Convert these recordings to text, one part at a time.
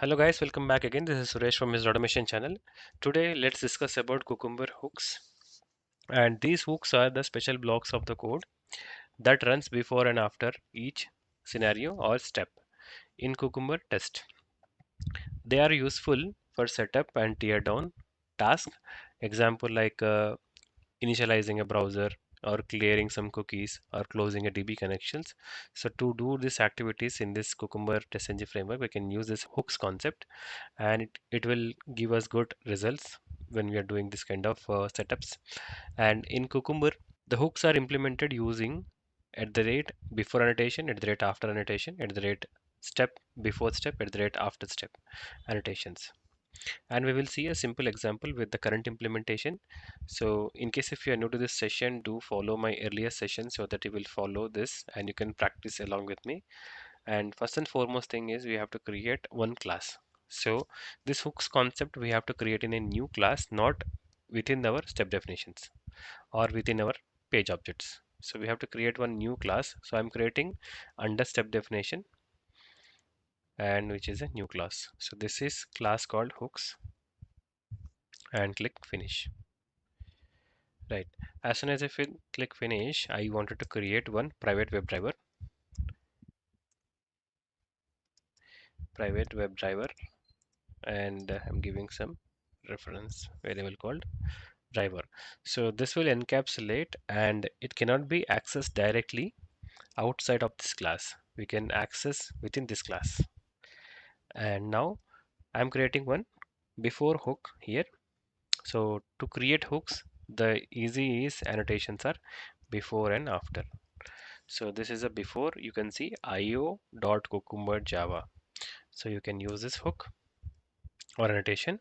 Hello guys, welcome back again. This is Suresh from his automation channel. Today let's discuss about Cucumber hooks. And these hooks are the special blocks of the code that runs before and after each scenario or step in Cucumber test. They are useful for setup and tear down tasks. Example like initializing a browser or clearing some cookies or closing a DB connections. So to do these activities in this Cucumber TestNG framework, we can use this hooks concept and it will give us good results when we are doing this kind of setups. And in Cucumber, the hooks are implemented using at the rate before annotation, at the rate after annotation, at the rate step before step, at the rate after step annotations. And we will see a simple example with the current implementation. So in case if you are new to this session, do follow my earlier session so that you will follow this and you can practice along with me. And first and foremost thing is we have to create one class. So this hooks concept we have to create in a new class, not within our step definitions or within our page objects. So we have to create one new class. So I'm creating under step definition and which is a new class. So this is class called hooks and click finish. Right. As soon as I click finish, I wanted to create one private WebDriver, and I'm giving some reference variable called driver. So this will encapsulate and it cannot be accessed directly outside of this class. We can access within this class. And now I'm creating one before hook here. So to create hooks, the easy is annotations are before and after. So this is a before, you can see io.cucumber java. So you can use this hook or annotation.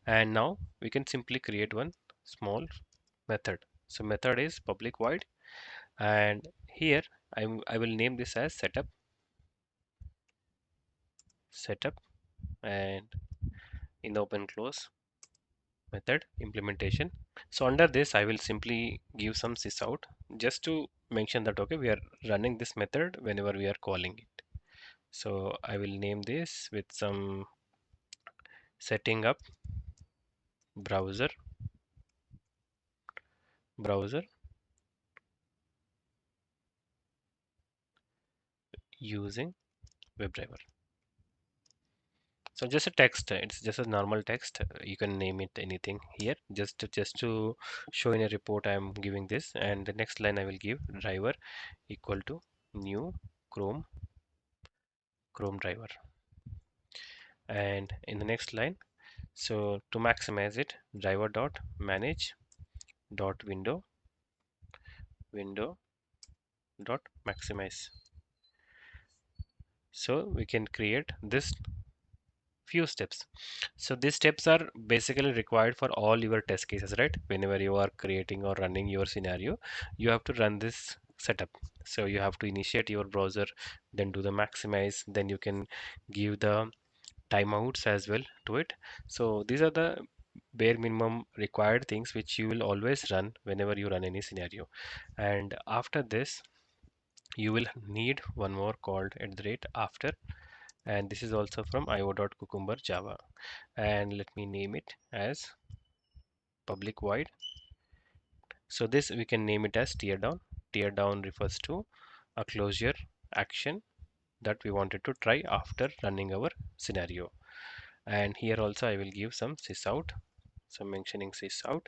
And now we can simply create one small method. So method is public void, and here I will name this as setup, and in the open close method implementation. So under this I will simply give some sysout just to mention that okay, we are running this method whenever we are calling it. So I will name this with some setting up browser using WebDriver. So just a text, it's just a normal text. You can name it anything here. Just to show in a report, I am giving this, and the next line I will give driver equal to new Chrome driver, and in the next line, so to maximize it, driver dot manage dot window dot maximize. So we can create this few steps. So these steps are basically required for all your test cases, right? Whenever you are creating or running your scenario, you have to run this setup. So you have to initiate your browser, then do the maximize, then you can give the timeouts as well to it. So these are the bare minimum required things which you will always run whenever you run any scenario. And after this, you will need one more called at the rate after, and this is also from io.cucumber java, and let me name it as public void. So this we can name it as teardown. Teardown refers to a closure action that we wanted to try after running our scenario. And here also I will give some sysout, so mentioning sysout,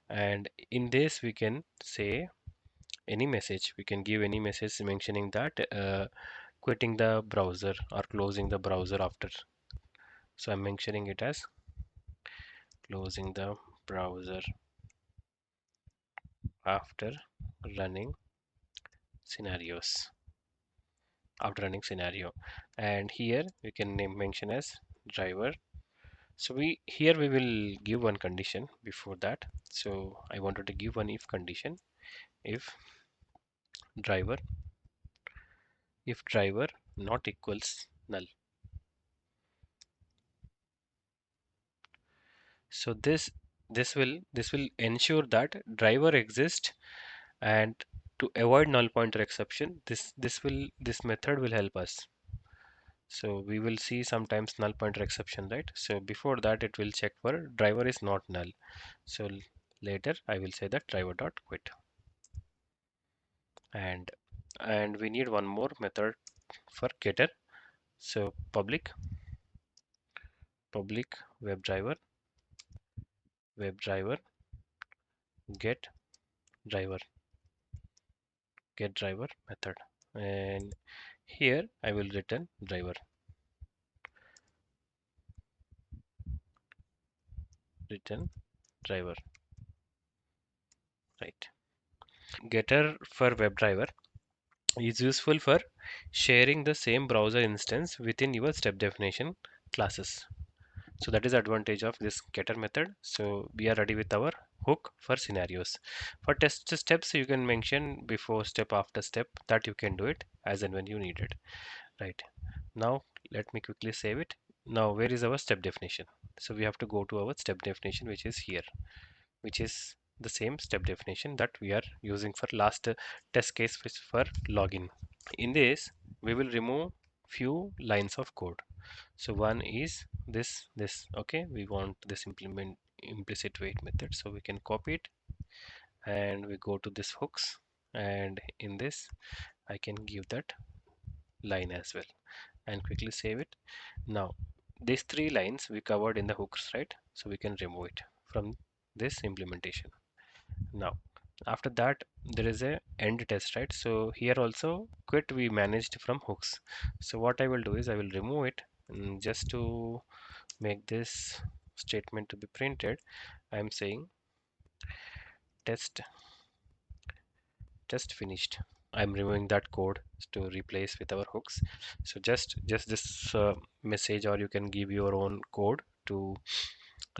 and in this we can say any message, we can give any message mentioning that quitting the browser or closing the browser after. So I'm mentioning it as closing the browser after running scenarios after running scenario. And here we can name mention as driver. So we here we will give one condition before that. So I wanted to give one if condition, if driver if driver not equals null. So this will ensure that driver exists, and to avoid null pointer exception, this method will help us. So we will see sometimes null pointer exception, right? So before that it will check for driver is not null. So later I will say that driver dot quit. And we need one more method for getter. So public WebDriver get driver method, and here I will return driver, right? Getter for WebDriver is useful for sharing the same browser instance within your step definition classes. So that is the advantage of this getter method. So we are ready with our hook for scenarios. For test steps, you can mention before step, after step, that you can do it as and when you need it. Right. Now let me quickly save it. Now where is our step definition? So we have to go to our step definition, which is here, which is the same step definition that we are using for last test case for login. In this, we will remove few lines of code. So one is this. Okay, we want this implement implicit wait method, so we can copy it and we go to this hooks, and in this I can give that line as well and quickly save it. Now these three lines we covered in the hooks, right? So we can remove it from this implementation. Now after that there is a end test, right? So here also quit we managed from hooks. So what I will do is I will remove it, just to make this statement to be printed. I'm saying test finished. I'm removing that code to replace with our hooks. So just this message, or you can give your own code to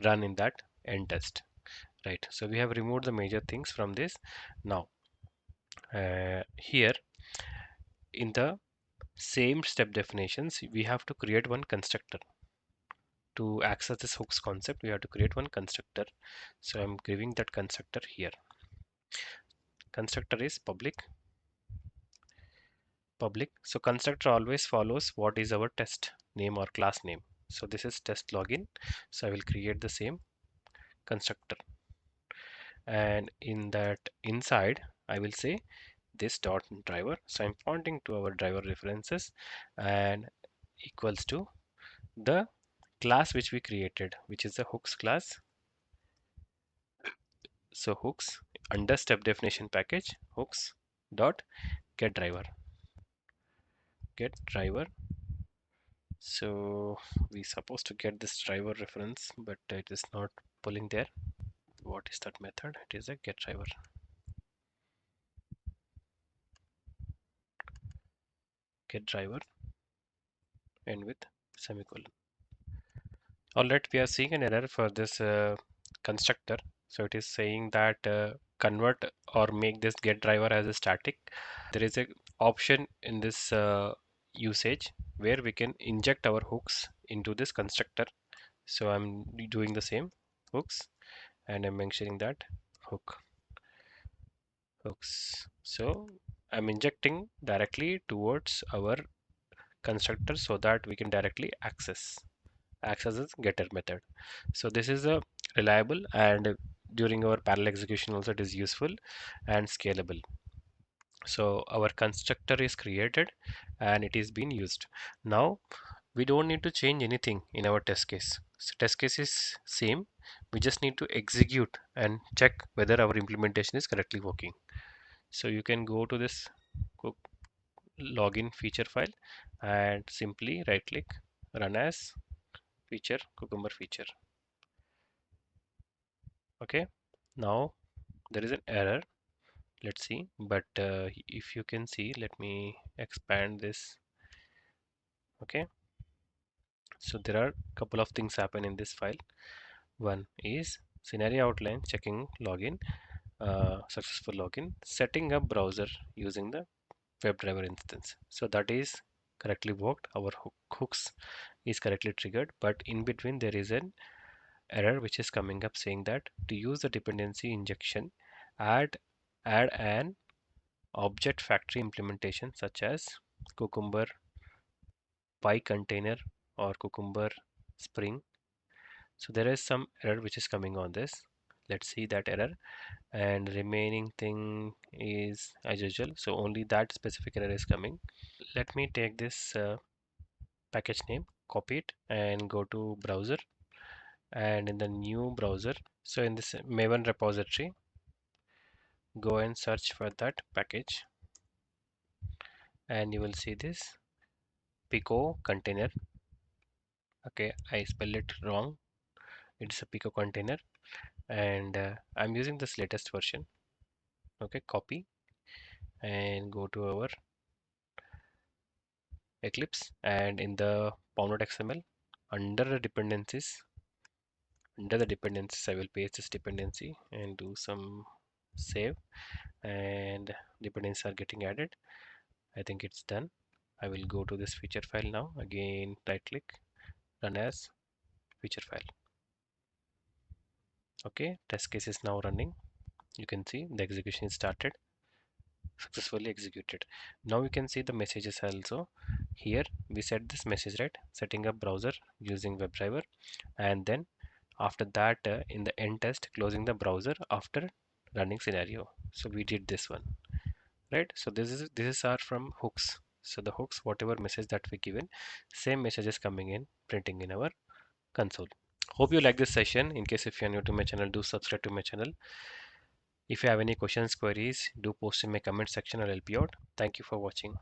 run in that end test, right? So we have removed the major things from this. Now here in the same step definitions, we have to create one constructor. To access this hooks concept, we have to create one constructor. So I'm giving that constructor here. Constructor is public. So constructor always follows what is our test name or class name. So this is test login. So I will create the same constructor, and in that inside I will say this dot driver. So I'm pointing to our driver references and equals to the class which we created, which is the hooks class. So hooks under step definition package hooks dot get driver. So we supposed to get this driver reference, but it is not pulling there. What is that method? It is a get driver and with semicolon. All right, we are seeing an error for this constructor. So it is saying that convert or make this get driver as a static. There is a option in this usage where we can inject our hooks into this constructor. So I'm doing the same hooks, and I'm mentioning that hook hooks. So I'm injecting directly towards our constructor so that we can directly access this getter method. So this is a reliable, and during our parallel execution also it is useful and scalable. So our constructor is created and it is being used. Now we don't need to change anything in our test case. So test case is same. We just need to execute and check whether our implementation is correctly working. So you can go to this login feature file and simply right click, run as feature, Cucumber feature. Okay, now there is an error. Let's see, but if you can see, let me expand this. Okay, so there are a couple of things happen in this file. One is scenario outline checking login, successful login, setting up browser using the WebDriver instance. So that is correctly worked. Our hooks is correctly triggered, but in between there is an error which is coming up saying that to use the dependency injection, add an object factory implementation such as Cucumber py container or Cucumber Spring. So there is some error which is coming on this. Let's see that error, and remaining thing is as usual. So only that specific error is coming. Let me take this package name, copy it, and go to browser. And in the new browser, so in this Maven repository, go and search for that package, and you will see this Pico container. Okay, I spell it wrong. It's a Pico container, and I'm using this latest version. Okay, copy and go to our Eclipse, and in the pound.xml, under the dependencies, I will paste this dependency and do some save, and dependencies are getting added. I think it's done. I will go to this feature file now. Again, right click, run as feature file. Okay, test case is now running. You can see the execution is started, successfully executed. Now you can see the messages also. Here we set this message, right? Setting up browser using WebDriver, and then after that in the end test, closing the browser after running scenario. So we did this one, right? So this is our from hooks. So the hooks, whatever message that we given, same message is coming in, printing in our console. Hope you like this session. In case if you are new to my channel, do subscribe to my channel. If you have any questions, queries, do post in my comment section. I'll help you out. Thank you for watching.